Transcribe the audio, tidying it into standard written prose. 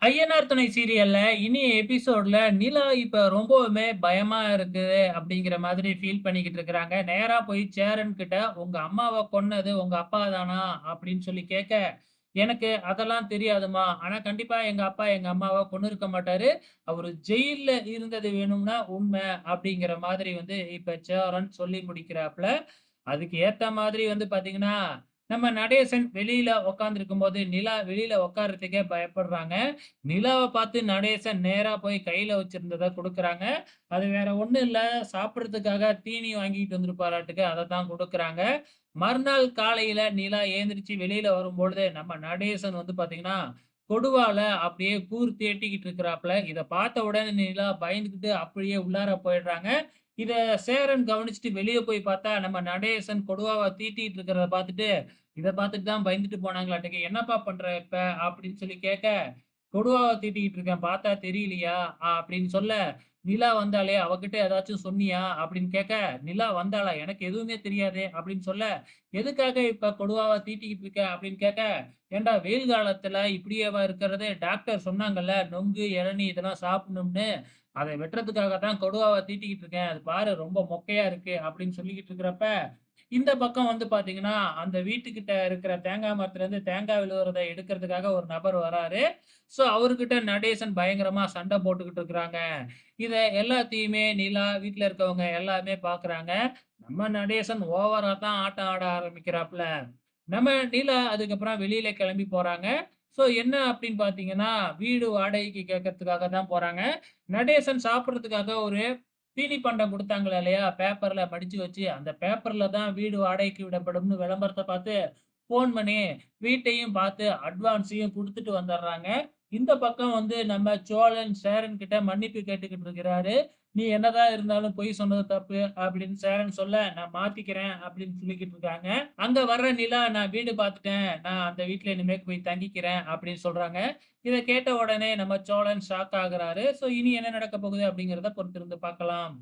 ஐயனார் துணை சீரியல்ல இனி எபிசோட்ல நிலா இப்ப ரொம்பவுமே பயமா இருக்குது அப்படிங்கிற மாதிரி ஃபீல் பண்ணிக்கிட்டு இருக்கிறாங்க. நேரா போய் சேரன் கிட்ட உங்க அம்மாவ கொன்னது உங்க அப்பா தானா? அப்படின்னு சொல்லி கேட்க, எனக்கு அதெல்லாம் தெரியாதும்மா. ஆனா கண்டிப்பா எங்க அப்பா எங்க அம்மாவ கொன்னுருக்க மாட்டாரு. அவரு ஜெயில்ல இருந்தது வேணும்னா உண்மை அப்படிங்கிற மாதிரி வந்து இப்ப சேரன் சொல்லி முடிக்கிறாப்ல. அதுக்கு ஏத்த மாதிரி வந்து பார்த்தீங்கன்னா, நம்ம நடேசன் வெளியில உட்கார்ந்திருக்கும்போது, நிலா வெளியில உட்கார்றதுக்கே பயப்படுறாங்க. நிலாவ பார்த்து நடேசன் நேரா போய் கையில வச்சிருந்தத குடுக்குறாங்க. அது வேற ஒண்ணும் இல்ல, சாப்பிடுறதுக்காக தீனி வாங்கிட்டு வந்திருப்பாராட்டுக்கு, அதத்தான் குடுக்குறாங்க. மறுநாள் காலையில நிலா எந்திரிச்சு வெளியில வரும்பொழுது, நம்ம நடேசன் வந்து பார்த்தீங்கன்னா, கொடுவால அப்படியே கூர் தேட்டிக்கிட்டு இருக்கிறாப்ல. இத பார்த்த உடனே நிலா பயந்துகிட்டு அப்படியே உள்ளார போயிடுறாங்க. இத சேரன் கவனிச்சுட்டு வெளிய போய் பார்த்தா, நம்ம நடேசன் கொடுவாவ தீட்டிட்டு இருக்கிறத பார்த்துட்டு, இத பார்த்துட்டு தான் பயந்துட்டு போனாங்களாட்டுக்கு. "என்னப்பா பண்ற இப்ப?" அப்படின்னு சொல்லி கேட்க, "கொடுவாவ தீட்டிக்கிட்டு இருக்கேன். பார்த்தா தெரியலையா?" அப்படின்னு சொல்ல, "நிலா வந்தாளே, அவகிட்ட ஏதாச்சும் சொன்னியா?" அப்படின்னு கேட்க, "நிலா வந்தாளா? எனக்கு எதுவுமே தெரியாதே!" அப்படின்னு சொல்ல, "எதுக்காக இப்ப கொடுவாவ தீட்டிக்கிட்டு இருக்க?" அப்படின்னு கேட்க, "ஏன்டா வெயில் காலத்துல இப்படியேவா இருக்கிறது? டாக்டர் சொன்னாங்கல்ல, நொங்கு, இளநீ இதெல்லாம் சாப்பிடணும்னு. அத வெட்டுறதுக்காக தான் கொடுவாவ தீட்டிக்கிட்டு இருக்கேன். அது பாரு ரொம்ப மொக்கையா இருக்கு." அப்படின்னு சொல்லிக்கிட்டு இருக்கிறப்ப, இந்த பக்கம் வந்து பார்த்தீங்கன்னா, அந்த வீட்டுக்கிட்ட இருக்கிற தேங்காய் மரத்துலேருந்து தேங்காய் விழுவுறத எடுக்கிறதுக்காக ஒரு நபர் வராரு. ஸோ, அவர்கிட்ட நடேசன் பயங்கரமா சண்டை போட்டுக்கிட்டு இருக்கிறாங்க. இத எல்லாத்தையுமே நிலா, வீட்ல இருக்கவங்க எல்லாருமே பார்க்குறாங்க. நம்ம நடேசன் ஓவரா தான் ஆட்டம் ஆட ஆரம்பிக்கிறாப்ல. நம்ம நிலா அதுக்கப்புறம் வெளியில கிளம்பி போறாங்க. ஸோ என்ன அப்படின்னு பார்த்தீங்கன்னா, வீடு வாடகைக்கு கேட்கறதுக்காக தான் போறாங்க. நடேசன் சாப்பிடுறதுக்காக ஒரு தீனி பண்டம் குடுத்தாங்களா இல்லையா? பேப்பர்ல மடிச்சு வச்சு, அந்த பேப்பர்ல தான் வீடு வாடகைக்கு விடப்படும்னு விளம்பரத்த பார்த்து, ஃபோன் பண்ணி வீட்டையும் பார்த்து அட்வான்ஸையும் குடுத்துட்டு வந்துர்றாங்க. இந்த பக்கம் வந்து நம்ம சோழன் சேரன் கிட்ட மன்னிப்பு கேட்டுக்கிட்டு இருக்கிறாரு. "நீ என்னதான் இருந்தாலும் பொய் சொன்னது தப்பு" அப்படின்னு சேரன் சொல்ல, "நான் மாத்திக்கிறேன்" அப்படின்னு சொல்லிக்கிட்டு இருக்காங்க. அங்க வர்ற நிலா, "நான் வீடு பார்த்துட்டேன். நான் அந்த வீட்ல இனிமேல் போய் தங்கிக்கிறேன்" அப்படின்னு சொல்றாங்க. இத கேட்ட உடனே நம்ம சோழன் ஷாக் ஆகுறாரு. ஸோ இனி என்ன நடக்கப் போகுது அப்படிங்கிறத பொறுத்திருந்து பார்க்கலாம்.